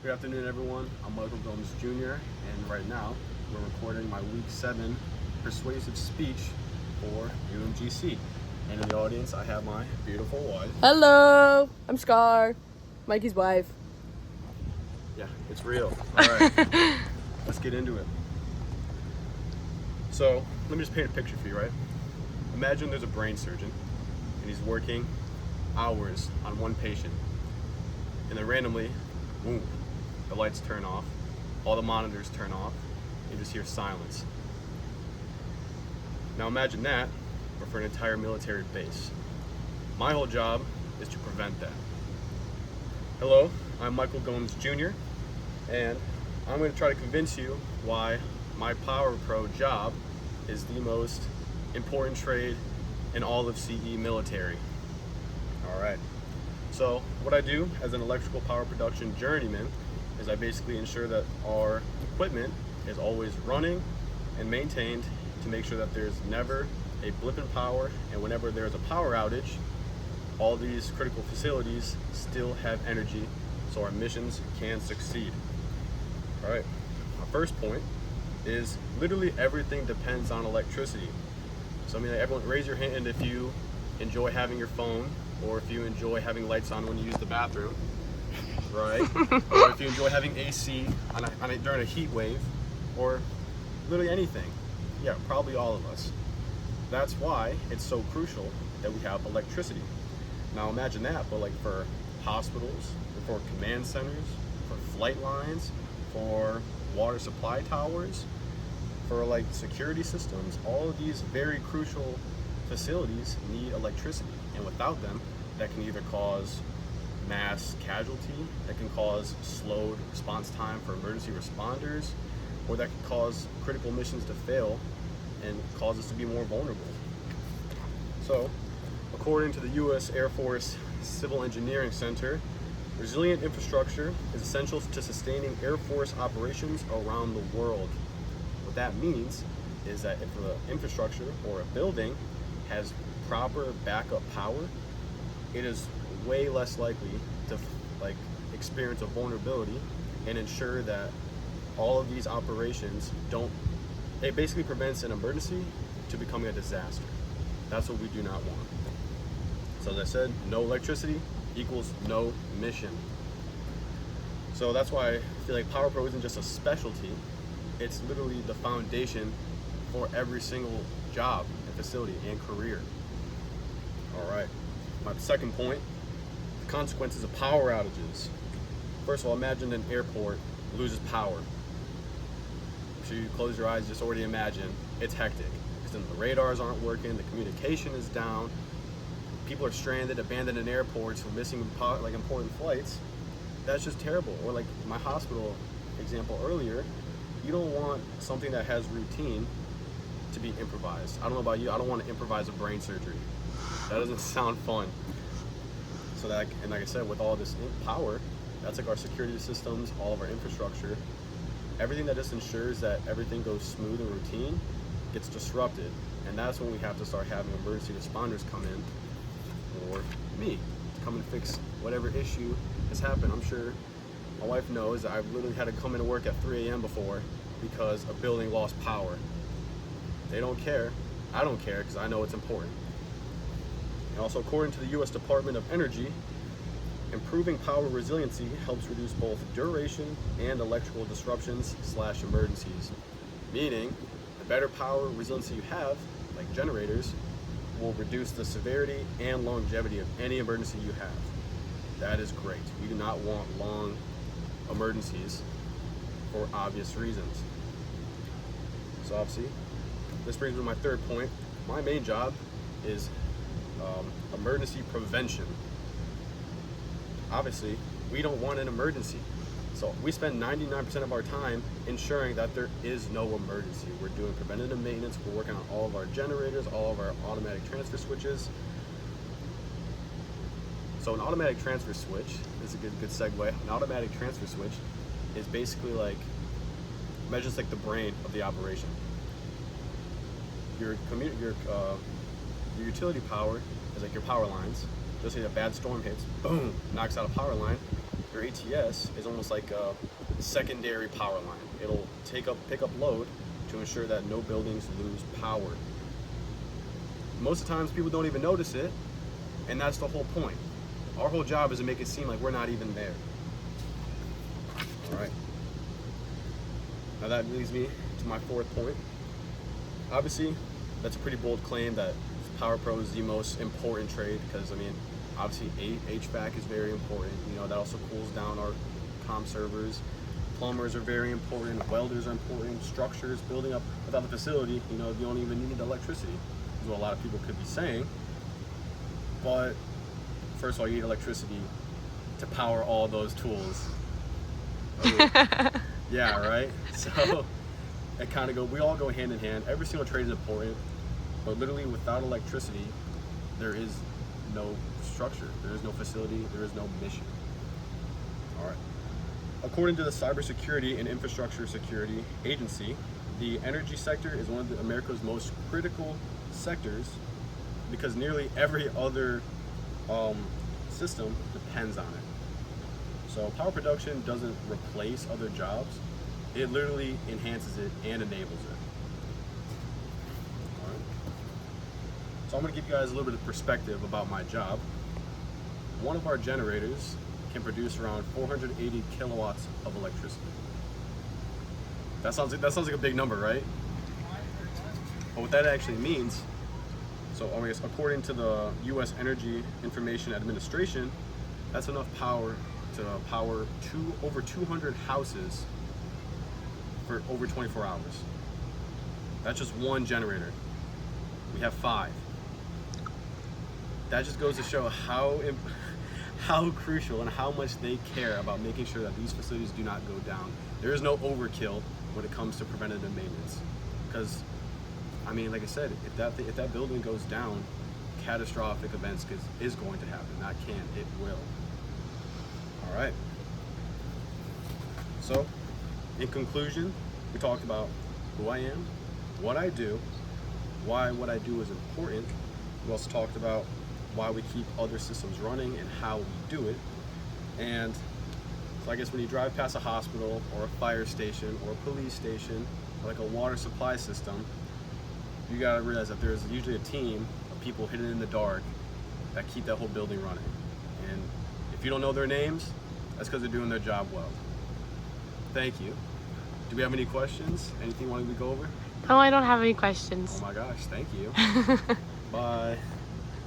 Good afternoon, everyone. I'm Michael Gomes Jr., and right now we're recording my Week 7 persuasive speech for UMGC. And in the audience, I have my beautiful wife. Hello, I'm Scar, Mikey's wife. Yeah, it's real. All right, let's get into it. So, let me just paint a picture for you, right? Imagine there's a brain surgeon, and he's working hours on one patient, and then randomly, boom, the lights turn off, all the monitors turn off, you just hear silence. Now imagine that, but for an entire military base. My whole job is to prevent that. Hello, I'm Michael Gomes Jr., and I'm going to try to convince you why my Power Pro job is the most important trade in all of CE military. All right. So what I do as an electrical power production journeyman is I basically ensure that our equipment is always running and maintained to make sure that there's never a blip in power, and whenever there's a power outage, all these critical facilities still have energy so our missions can succeed. All right, my first point is literally everything depends on electricity. So I mean, everyone raise your hand if you enjoy having your phone, or if you enjoy having lights on when you use the bathroom, right? Or if you enjoy having AC during a heat wave, or literally anything. Yeah, probably all of us. That's why it's so crucial that we have electricity. Now imagine that, but like for hospitals, for command centers, for flight lines, for water supply towers, for like security systems, all of these very crucial facilities need electricity, and without them, that can either cause mass casualty, that can cause slowed response time for emergency responders, or that can cause critical missions to fail and cause us to be more vulnerable. So, according to the U.S. Air Force Civil Engineering Center, resilient infrastructure is essential to sustaining Air Force operations around the world. What that means is that if an infrastructure or a building has proper backup power, it is way less likely to experience a vulnerability, and ensure that all of these operations it basically prevents an emergency to becoming a disaster. That's what we do not want. So as I said, no electricity equals no mission. So that's why I feel like Power Pro isn't just a specialty, it's literally the foundation for every single job and facility and career. All right, my second point, the consequences of power outages. First of all, imagine an airport loses power. I'm sure you close your eyes, just already imagine, it's hectic. Because then the radars aren't working, the communication is down, people are stranded, abandoned in airports for missing important flights. That's just terrible. Or like my hospital example earlier, you don't want something that has routine to be improvised. I don't know about you, I don't want to improvise a brain surgery. That doesn't sound fun. So that, and like I said, with all this power, that's like our security systems, all of our infrastructure, everything that just ensures that everything goes smooth and routine gets disrupted. And that's when we have to start having emergency responders come in, or me, to come and fix whatever issue has happened. I'm sure my wife knows that I've literally had to come into work at 3 a.m. before because a building lost power. They don't care. I don't care because I know it's important. And also, according to the U.S. Department of Energy, improving power resiliency helps reduce both duration and electrical disruptions/emergencies. Meaning, the better power resiliency you have, like generators, will reduce the severity and longevity of any emergency you have. That is great. We do not want long emergencies for obvious reasons. So obviously, this brings me to my third point. My main job is emergency prevention. Obviously, we don't want an emergency. So we spend 99% of our time ensuring that there is no emergency. We're doing preventative maintenance. We're working on all of our generators, all of our automatic transfer switches. So an automatic transfer switch, this is a good segue. An automatic transfer switch is basically like, imagine it's like the brain of the operation. Your utility power is like your power lines. Just say a bad storm hits, boom, knocks out a power line. your ATS is almost like a secondary power line. It'll pick up load to ensure that no buildings lose power. Most of the times people don't even notice it, and that's the whole point. Our whole job is to make it seem like we're not even there. All right. Now that leads me to my fourth point. Obviously, that's a pretty bold claim that Power Pro is the most important trade, because I mean, obviously HVAC is very important. You know, that also cools down our comm servers. Plumbers are very important. Welders are important. Structures, building up without the facility, you know, you don't even need electricity, is what a lot of people could be saying. But first of all, you need electricity to power all those tools. Yeah, right? So it kind of we all go hand in hand. Every single trade is important, but literally without electricity, there is no structure, there is no facility, there is no mission. All right. According to the Cybersecurity and Infrastructure Security Agency, the energy sector is one of America's most critical sectors because nearly every other system depends on it. So power production doesn't replace other jobs, it literally enhances it and enables it. All right. So I'm going to give you guys a little bit of perspective about my job. One of our generators can produce around 480 kilowatts of electricity. That sounds like a big number, right? But what that actually means, so I guess according to the U.S. Energy Information Administration, that's enough power to power over 200 houses for over 24 hours. That's just one generator. We have 5. That just goes to show how crucial and how much they care about making sure that these facilities do not go down. There is no overkill when it comes to preventative maintenance, because I mean, like I said, if that building goes down, catastrophic events is going to happen. It will. All right. So, in conclusion, we talked about who I am, what I do, why what I do is important. We also talked about why we keep other systems running and how we do it. And so I guess when you drive past a hospital or a fire station or a police station or like a water supply system, you gotta realize that there's usually a team of people hidden in the dark that keep that whole building running. And if you don't know their names, that's because they're doing their job well. Thank you. Do we have any questions? Anything you wanted to go over? No, I don't have any questions. Oh my gosh, thank you. Bye.